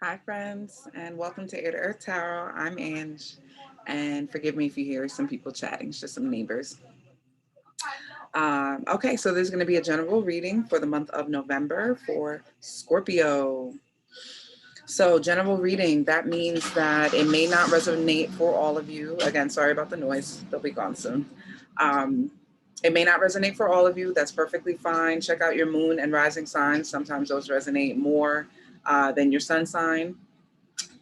Hi, friends, and welcome to Air to Earth Tarot. I'm Ange, and forgive me if you hear some people chatting. It's just some neighbors. Okay, so there's going to be a general reading for the month of November for Scorpio. So, general reading, that means that it may not resonate for all of you. Again, sorry about the noise, they'll be gone soon. Um, it may not resonate for all of you. That's perfectly fine. Check out your moon and rising signs. Sometimes those resonate more than your sun sign.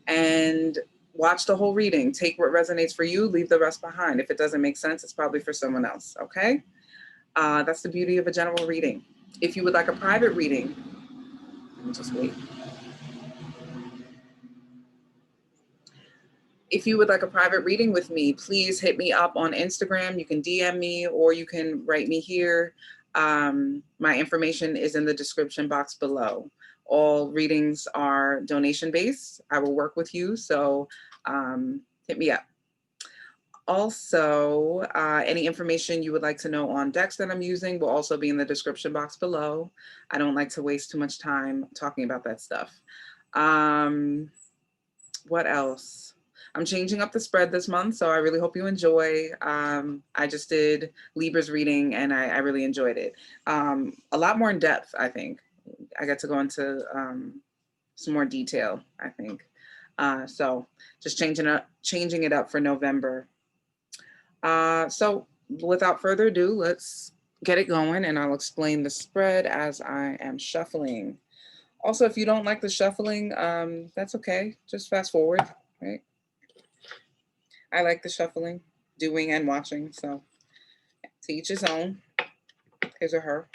And watch the whole reading. Take what resonates for you, leave the rest behind. If it doesn't make sense, it's probably for someone else, okay? That's the beauty of a general reading. If you would like a private reading, let me just wait. If you would like a private reading with me, please hit me up on Instagram. You can DM me or you can write me here. My information is in the description box below. All readings are donation based. I will work with you, so hit me up. Also, any information you would like to know on decks that I'm using will also be in the description box below. I don't like to waste too much time talking about that stuff. What else? I'm changing up the spread this month, so I really hope you enjoy. I just did Libra's reading, and I really enjoyed it. A lot more in depth, I think. I got to go into some more detail, I think. So just changing it up for November. So without further ado, let's get it going, and I'll explain the spread as I am shuffling. Also, if you don't like the shuffling, that's okay. Just fast forward, right? I like the shuffling, doing and watching, so to each his own, his or her.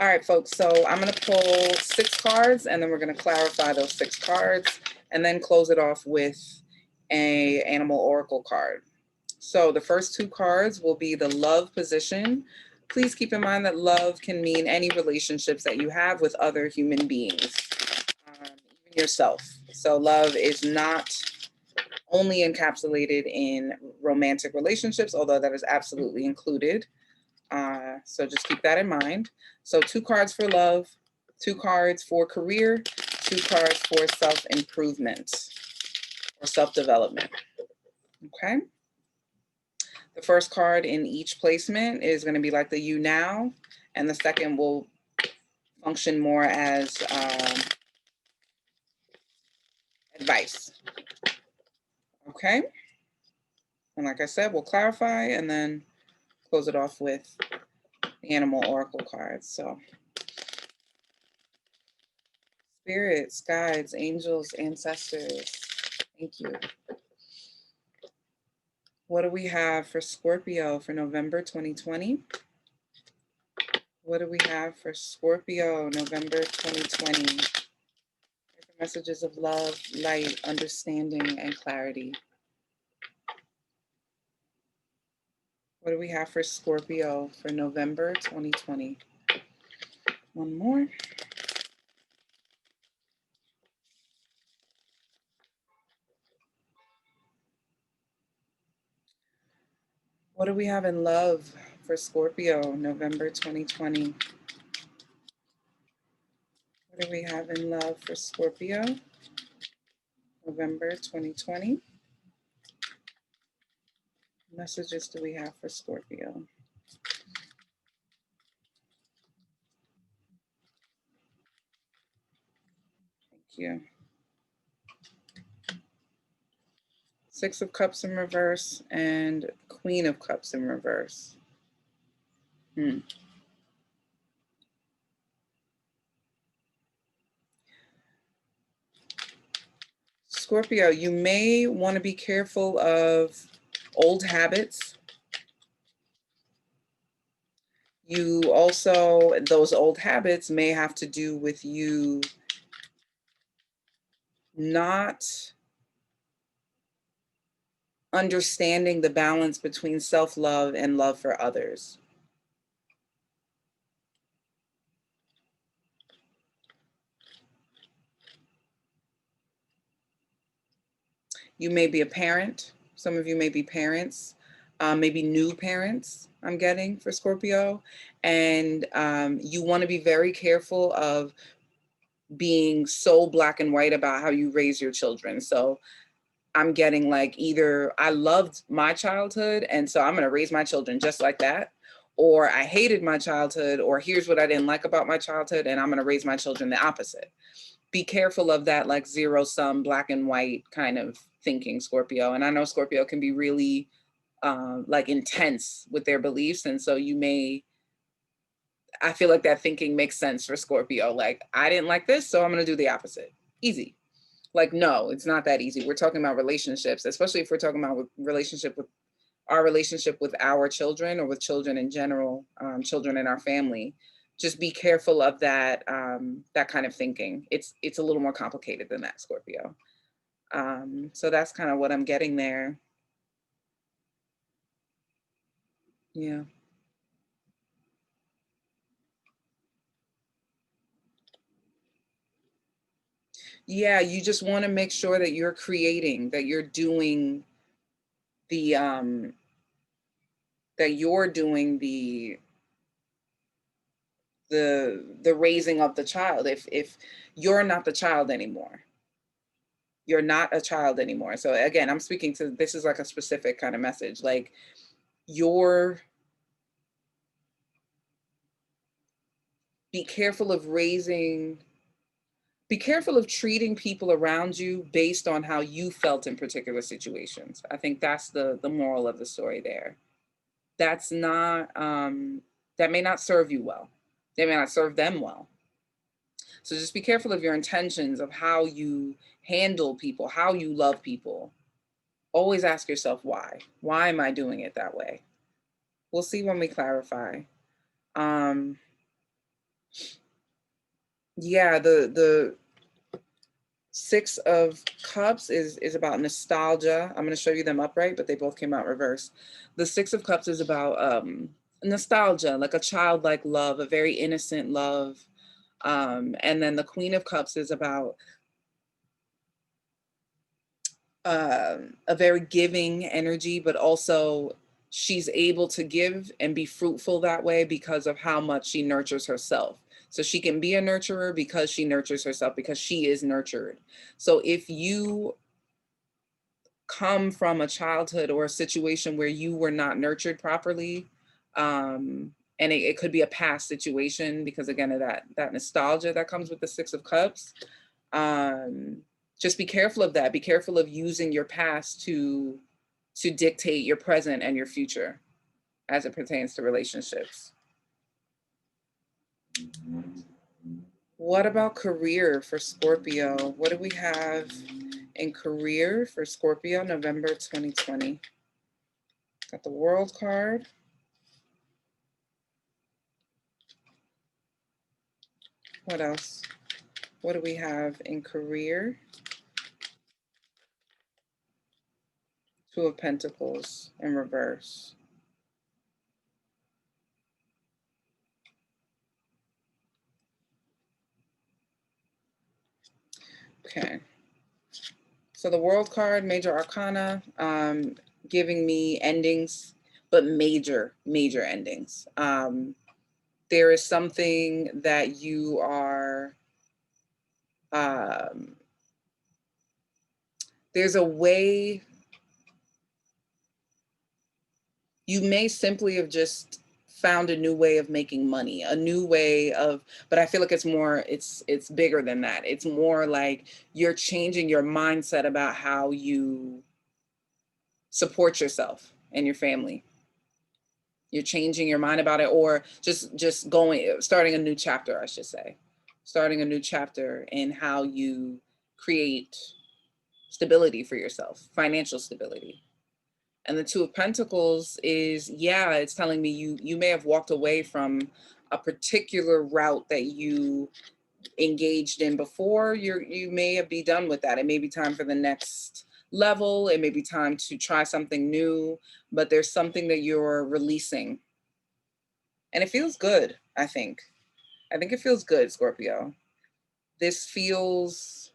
All right, folks, so I'm going to pull 6 cards, and then we're going to clarify those 6 cards, and then close it off with a animal oracle card. So the first 2 cards will be the love position. Please keep in mind that love can mean any relationships that you have with other human beings, even yourself. So love is not only encapsulated in romantic relationships, although that is absolutely included. So just keep that in mind. So 2 cards for love, 2 cards for career, 2 cards for self-improvement or self-development. Okay. The first card in each placement is going to be like the you now, and the second will function more as advice. Okay. And like I said, we'll clarify and then close it off with the animal oracle cards. So spirits, guides, angels, ancestors, thank you. What do we have for Scorpio for November 2020? What do we have for Scorpio, November 2020? Messages of love, light, understanding, and clarity. What do we have for Scorpio for November 2020? One more. What do we have in love for Scorpio, November 2020? What do we have in love for Scorpio, November 2020? Messages do we have for Scorpio? Thank you. 6 of Cups in reverse and Queen of Cups in reverse. Scorpio, you may want to be careful of old habits. You also, those old habits may have to do with you not understanding the balance between self-love and love for others. You may be a parent. Some of you may be parents, maybe new parents, I'm getting for Scorpio. And you want to be very careful of being so black and white about how you raise your children. So I'm getting like either I loved my childhood and so I'm going to raise my children just like that, or I hated my childhood, or here's what I didn't like about my childhood and I'm going to raise my children the opposite. Be careful of that like zero sum black and white kind of thinking, Scorpio. And I know Scorpio can be really like intense with their beliefs. And so I feel like that thinking makes sense for Scorpio. Like, I didn't like this, so I'm going to do the opposite. Easy. Like, no, it's not that easy. We're talking about relationships, especially if we're talking about our relationship with our children or with children in general, children in our family. Just be careful of that, that kind of thinking. It's a little more complicated than that, Scorpio. So that's kind of what I'm getting there. Yeah. Yeah, you just want to make sure that you're creating, that you're doing the that you're doing the raising of the child. If you're not the child anymore, you're not a child anymore. So again, I'm speaking to, this is like a specific kind of message. Like, you're be careful of raising, be careful of treating people around you based on how you felt in particular situations. I think that's the moral of the story there. That's not that may not serve you well. They may not serve them well. So just be careful of your intentions, of how you handle people, how you love people. Always ask yourself why. Why am I doing it that way? We'll see when we clarify. Um, yeah, the Six of Cups is about nostalgia. I'm going to show you them upright, but they both came out reverse. The Six of Cups is about nostalgia, like a childlike love, a very innocent love. And then the Queen of Cups is about a very giving energy, but also she's able to give and be fruitful that way because of how much she nurtures herself. So she can be a nurturer because she nurtures herself, because she is nurtured. So if you come from a childhood or a situation where you were not nurtured properly, and it could be a past situation, because again of that nostalgia that comes with the Six of Cups, um, just be careful of that. Be careful of using your past to dictate your present and your future as it pertains to relationships. What about career for Scorpio? What do we have in career for Scorpio, November 2020? Got the World card. What else? What do we have in career? Two of Pentacles in reverse. Okay. So the World card, major arcana, giving me endings, but major, major endings. There is something that you are, um, there's a way, you may simply have just found a new way of making money, a new way of, but I feel like it's more, it's bigger than that. It's more like you're changing your mindset about how you support yourself and your family. You're changing your mind about it, or just going, starting a new chapter, I should say. Starting a new chapter in how you create stability for yourself, financial stability. And the Two of Pentacles is, yeah, it's telling me you may have walked away from a particular route that you engaged in before. You may be done with that. It may be time for the next level. It may be time to try something new, but there's something that you're releasing. And it feels good, I think. I think it feels good, Scorpio. This feels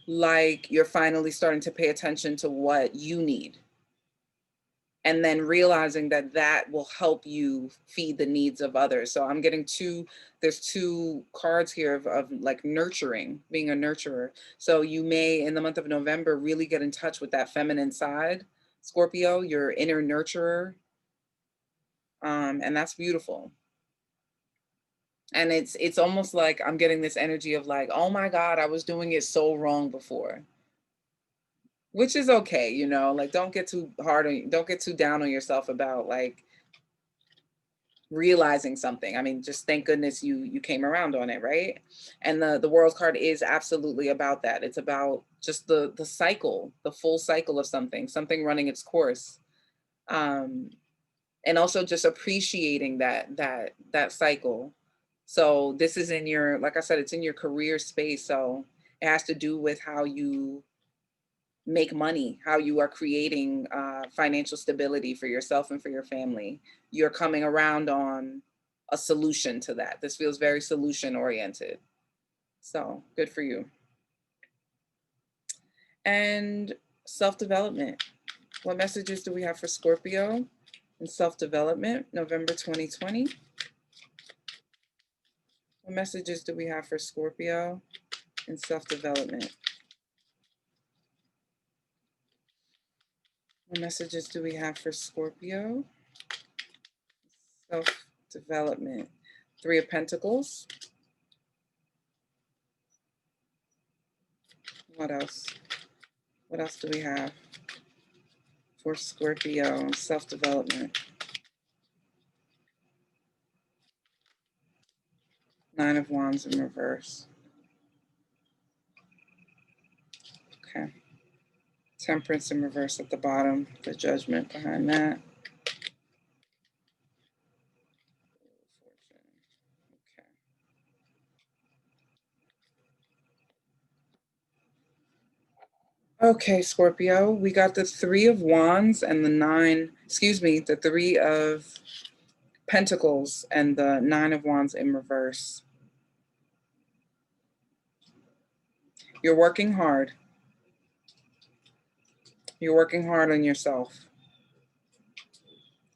like you're finally starting to pay attention to what you need and then realizing that that will help you feed the needs of others. So I'm getting there's two cards here of like nurturing, being a nurturer. So you may, in the month of November, really get in touch with that feminine side, Scorpio, your inner nurturer. And that's beautiful. And it's almost like I'm getting this energy of like, oh my God, I was doing it so wrong before. Which is okay, you know, like don't get too don't get too down on yourself about like realizing something. I mean, just thank goodness you came around on it, right? And the world card is absolutely about that. It's about just the cycle, the full cycle of something running its course. And also just appreciating that cycle. So this is in your, like I said, it's in your career space. So it has to do with how you make money, how you are creating financial stability for yourself and for your family. You're coming around on a solution to that. This feels very solution oriented. So good for you. And self-development. What messages do we have for Scorpio in self-development, November 2020? What messages do we have for Scorpio in self-development? What messages do we have for Scorpio? Self-development. Three of Pentacles. What else? What else do we have for Scorpio self-development? Nine of Wands in reverse. Okay. Temperance in reverse at the bottom. The Judgment behind that. Okay, Scorpio, we got the Three of Wands and the Three of Pentacles and the Nine of Wands in reverse. You're working hard. You're working hard on yourself.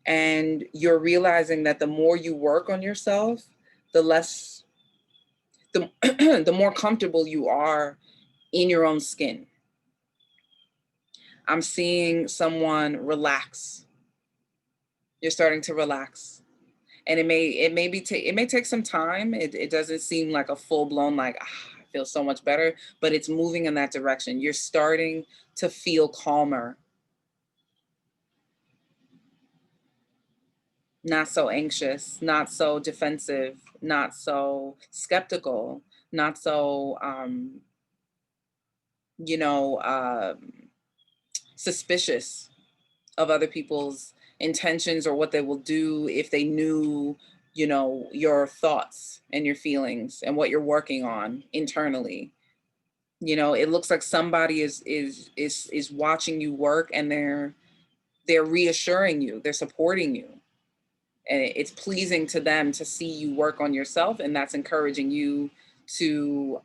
And you're realizing that the more you work on yourself, the less, the more comfortable you are in your own skin. I'm seeing someone relax. You're starting to relax. And it may take some time. It doesn't seem like a full blown like I feel so much better, but it's moving in that direction. You're starting to feel calmer, not so anxious, not so defensive, not so skeptical, not so you know suspicious of other people's intentions or what they will do if they knew, you know, your thoughts and your feelings and what you're working on internally. You know, it looks like somebody is watching you work, and they're reassuring you, they're supporting you, and it's pleasing to them to see you work on yourself, and that's encouraging you to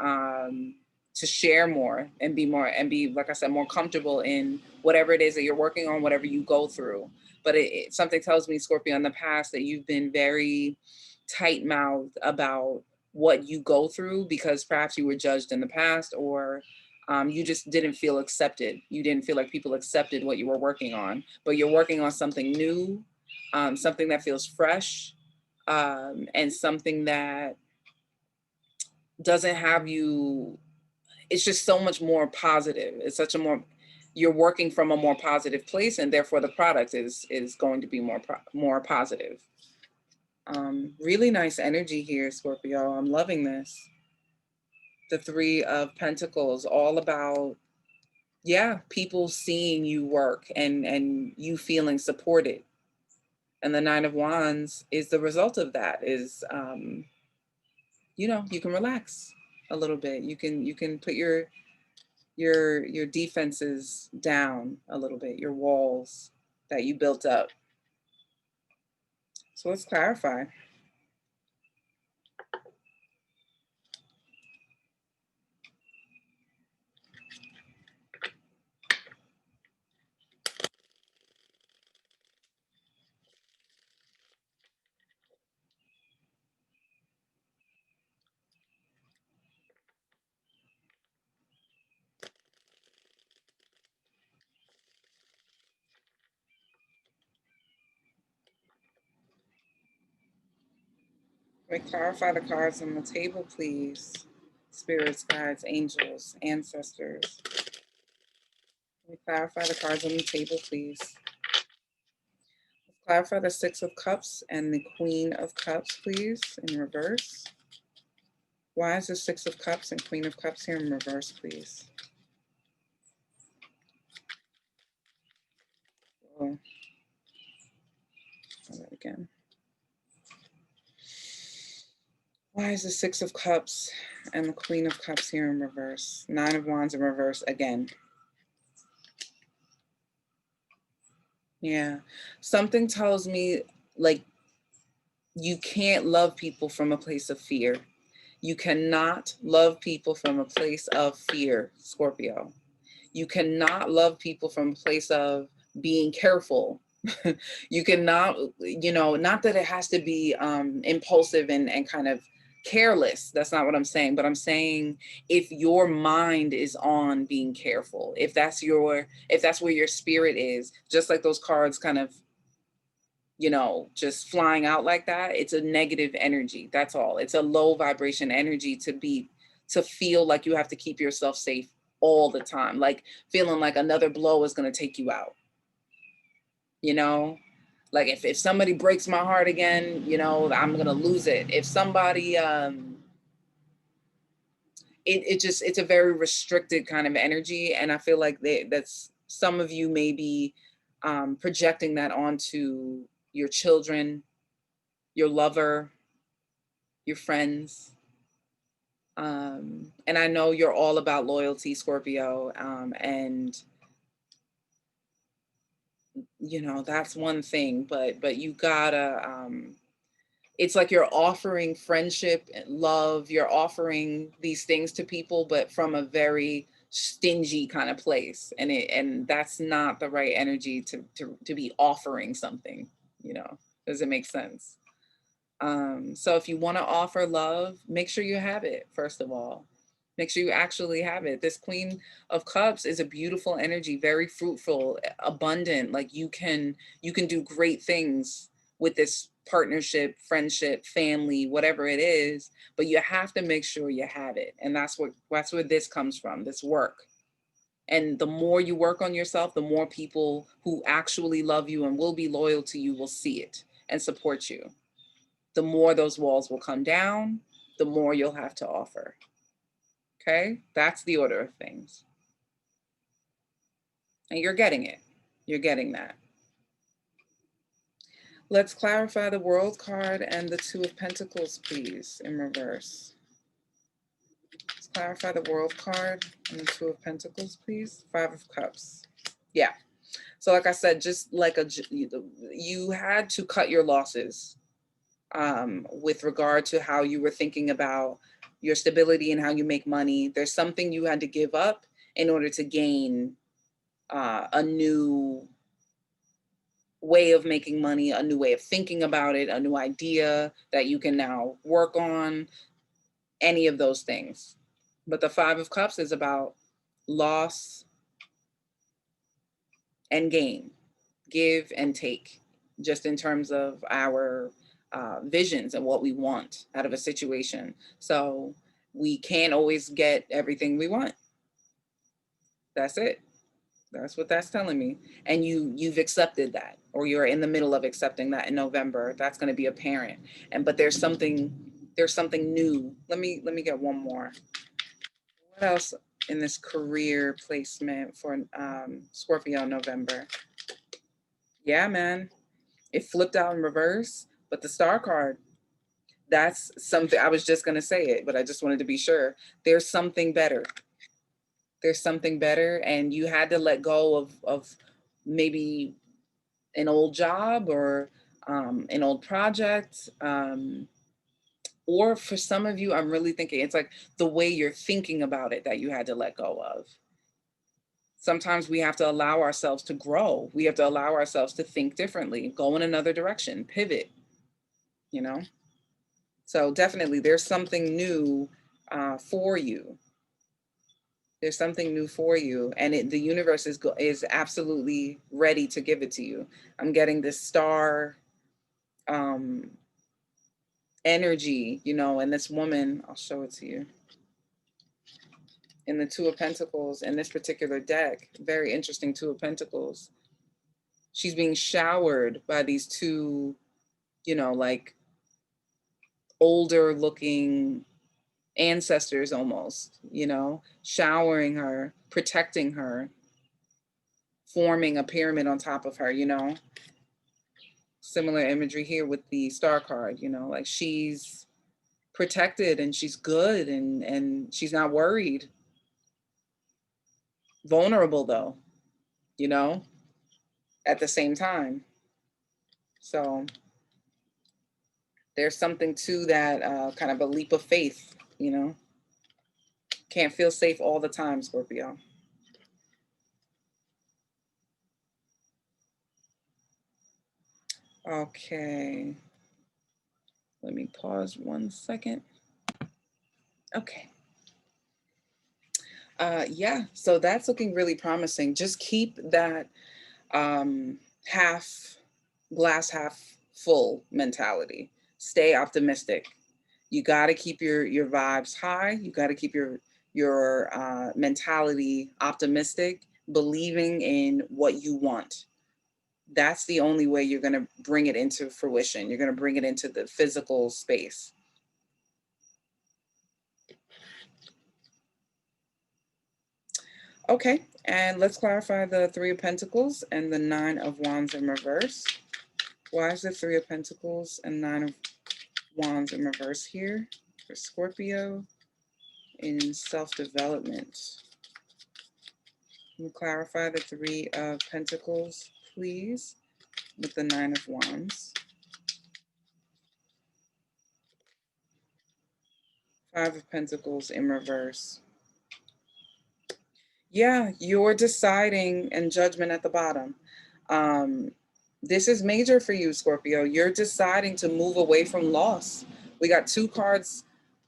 share more and be, like I said, more comfortable in whatever it is that you're working on, whatever you go through. But something tells me, Scorpio, in the past that you've been very tight-mouthed about what you go through because perhaps you were judged in the past, or you just didn't feel accepted. You didn't feel like people accepted what you were working on, but you're working on something new, something that feels fresh, and something that doesn't have you, it's just so much more positive. It's such a more, you're working from a more positive place, and therefore the product is going to be more positive. Really nice energy here, Scorpio. I'm loving this. The Three of Pentacles, all about, yeah, people seeing you work and you feeling supported. And the Nine of Wands is the result of that, is you know, you can relax a little bit. You can put your defenses down a little bit, your walls that you built up. So let's clarify. May clarify the cards on the table, please. Spirits, guides, angels, ancestors. May clarify the cards on the table, please. Clarify the Six of Cups and the Queen of Cups, please, in reverse. Why is the Six of Cups and Queen of Cups here in reverse, please? Oh, try that again. Why is the Six of Cups and the Queen of Cups here in reverse? Nine of Wands in reverse again. Yeah. Something tells me, like, you can't love people from a place of fear. You cannot love people from a place of fear, Scorpio. You cannot love people from a place of being careful. You cannot, you know, not that it has to be impulsive and kind of careless. That's not what I'm saying. But I'm saying if your mind is on being careful, if that's where your spirit is, just like those cards kind of, you know, just flying out like that, it's a negative energy. That's all. It's a low vibration energy to feel like you have to keep yourself safe all the time, like feeling like another blow is going to take you out, you know? Like if somebody breaks my heart again, you know, I'm going to lose it. If somebody it's a very restricted kind of energy, and I feel like that's some of you may be projecting that onto your children, your lover, your friends. And I know you're all about loyalty, Scorpio. And you know, that's one thing, but you gotta it's like you're offering friendship and love, you're offering these things to people, but from a very stingy kind of place. And that's not the right energy to be offering something, you know. Does it make sense? So if you want to offer love, make sure you have it, first of all. Make sure you actually have it. This Queen of Cups is a beautiful energy, very fruitful, abundant. Like you can do great things with this partnership, friendship, family, whatever it is, but you have to make sure you have it. And that's where this comes from, this work. And the more you work on yourself, the more people who actually love you and will be loyal to you will see it and support you. The more those walls will come down, the more you'll have to offer. Okay? That's the order of things. And you're getting it. You're getting that. Let's clarify the World card and the Two of Pentacles, please, in reverse. Let's clarify the World card and the Two of Pentacles, please. Five of Cups. Yeah. So like I said, just like you had to cut your losses with regard to how you were thinking about your stability and how you make money. There's something you had to give up in order to gain a new way of making money, a new way of thinking about it, a new idea that you can now work on, any of those things. But the Five of Cups is about loss and gain, give and take, just in terms of our visions and what we want out of a situation. So we can't always get everything we want. That's it. That's what that's telling me. And you've accepted that, or you're in the middle of accepting that in November. That's going to be apparent. And but there's something new. Let me get one more. What else in this career placement for Scorpio November? Yeah, man. It flipped out in reverse, but the star card, that's something. I was just going to say it, but I just wanted to be sure. There's something better. There's something better, and you had to let go of maybe an old job or an old project. Or for some of you, I'm really thinking it's like the way you're thinking about it that you had to let go of. Sometimes we have to allow ourselves to grow. We have to allow ourselves to think differently, go in another direction, pivot, you know? So definitely there's something new for you. There's something new for you, and the universe is absolutely ready to give it to you. I'm getting this star energy, you know, and this woman, I'll show it to you. In the Two of Pentacles in this particular deck, very interesting Two of Pentacles. She's being showered by these two, you know, like older looking ancestors almost, you know, showering her, protecting her, forming a pyramid on top of her, you know. Similar imagery here with the Star card, you know, like she's protected and she's good and she's not worried. Vulnerable though, you know, at the same time. So there's something to that kind of a leap of faith, you know. Can't feel safe all the time, Scorpio. Okay. Let me pause 1 second. Okay. Yeah, so that's looking really promising. Just keep that half glass half full mentality. Stay optimistic. You got to keep your vibes high. You got to keep your mentality optimistic, believing in what you want. That's the only way you're going to bring it into fruition. You're going to bring it into the physical space. Okay, and let's clarify the Three of Pentacles and the Nine of Wands in reverse. Why is the Three of Pentacles and Nine of Wands in reverse here for Scorpio in self-development? Can you clarify the Three of Pentacles, please, with the Nine of Wands? Five of Pentacles in reverse. Yeah, you're deciding, and Judgment at the bottom. This is major for you, Scorpio. You're deciding to move away from loss. We got two cards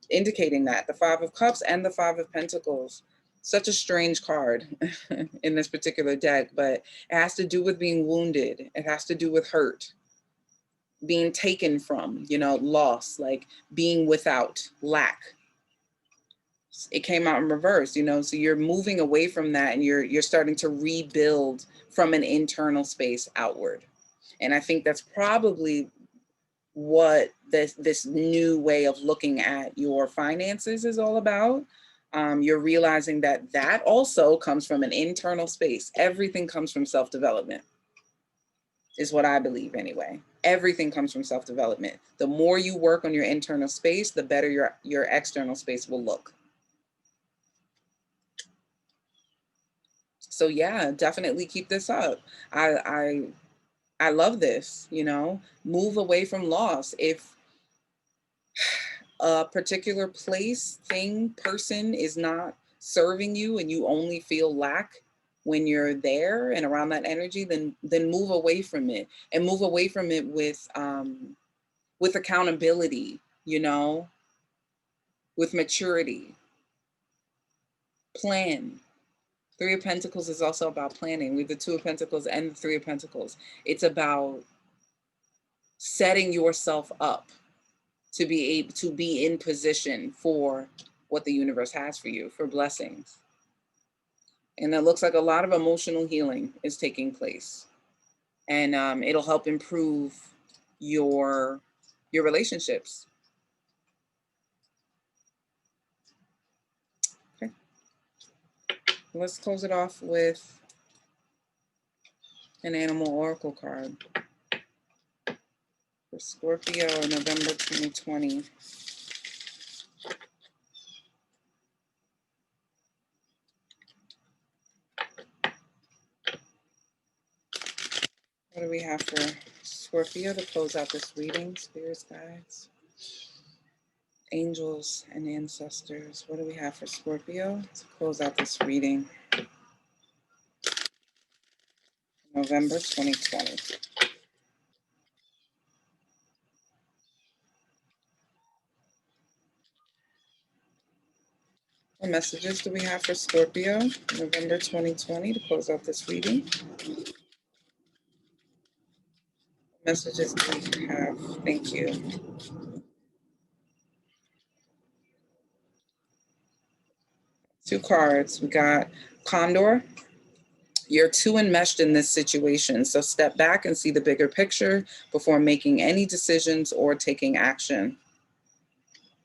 indicating that, the Five of Cups and the Five of Pentacles. Such a strange card in this particular deck, but it has to do with being wounded. It has to do with hurt, being taken from, you know, loss, like being without, lack. It came out in reverse, you know, so you're moving away from that and you're starting to rebuild from an internal space outward. And I think that's probably what this new way of looking at your finances is all about. You're realizing that that also comes from an internal space. Everything comes from self-development, is what I believe anyway. Everything comes from self-development. The more you work on your internal space, the better your external space will look. So yeah, definitely keep this up. I love this, you know, move away from loss. If a particular place, thing, person is not serving you and you only feel lack when you're there and around that energy, then move away from it, and move away from it with accountability, you know, with maturity. Plan. Three of Pentacles is also about planning. We have the Two of Pentacles and the Three of Pentacles. It's about setting yourself up to be able to be in position for what the universe has for you, for blessings. And it looks like a lot of emotional healing is taking place, and it'll help improve your relationships. Okay, let's close it off with an animal oracle card for Scorpio in November 2020. What do we have for Scorpio to close out this reading? Spirits, guides, angels, and ancestors. What do we have for Scorpio to close out this reading? November 2020. What messages do we have for Scorpio, November 2020, to close out this reading? What messages do we have? Thank you. Two cards. We got Condor. You're too enmeshed in this situation, so step back and see the bigger picture before making any decisions or taking action.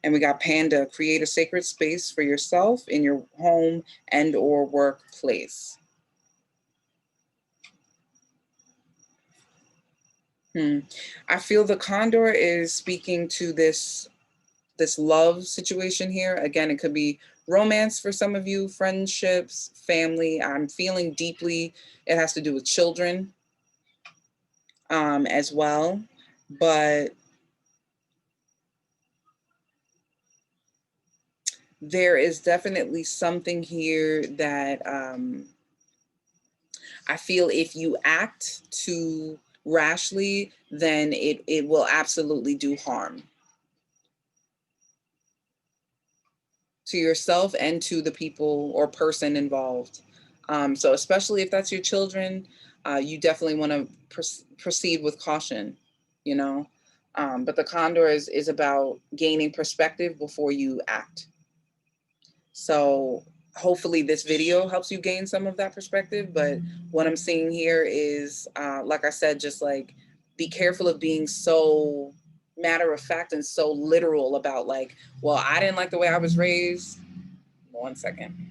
And we got Panda. Create a sacred space for yourself in your home and or workplace. I feel the Condor is speaking to this love situation here. Again, it could be romance for some of you, friendships, family. I'm feeling deeply, it has to do with children as well. But there is definitely something here that I feel if you act too rashly, then it will absolutely do harm to yourself and to the people or person involved. So especially if that's your children, you definitely want to proceed with caution, you know. But the Condor is about gaining perspective before you act. So hopefully this video helps you gain some of that perspective. But what I'm seeing here is, like I said, just like be careful of being so matter of fact and so literal about like, well, I didn't like the way I was raised. 1 second.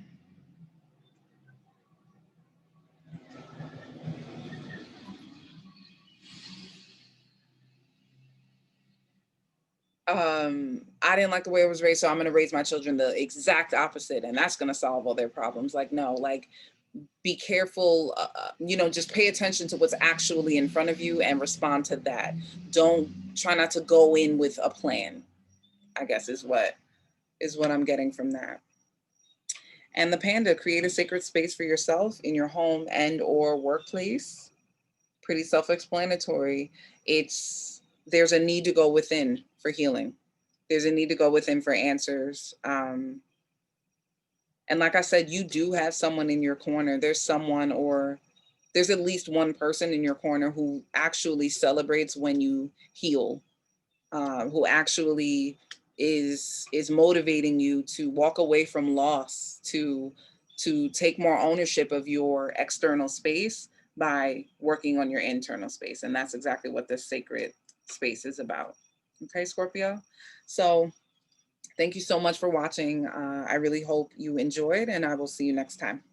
I didn't like the way I was raised, so I'm going to raise my children the exact opposite, and that's going to solve all their problems. Like, no, like, be careful, just pay attention to what's actually in front of you and respond to that. Don't try not to go in with a plan, I guess is what I'm getting from that. And the Panda, create a sacred space for yourself in your home and or workplace. Pretty self-explanatory. There's a need to go within for healing. There's a need to go within for answers. And like I said, you do have someone in your corner. There's someone, or there's at least one person in your corner who actually celebrates when you heal, who actually is motivating you to walk away from loss, to take more ownership of your external space by working on your internal space. And that's exactly what this sacred space is about. Okay, Scorpio? So thank you so much for watching. I really hope you enjoyed, and I will see you next time.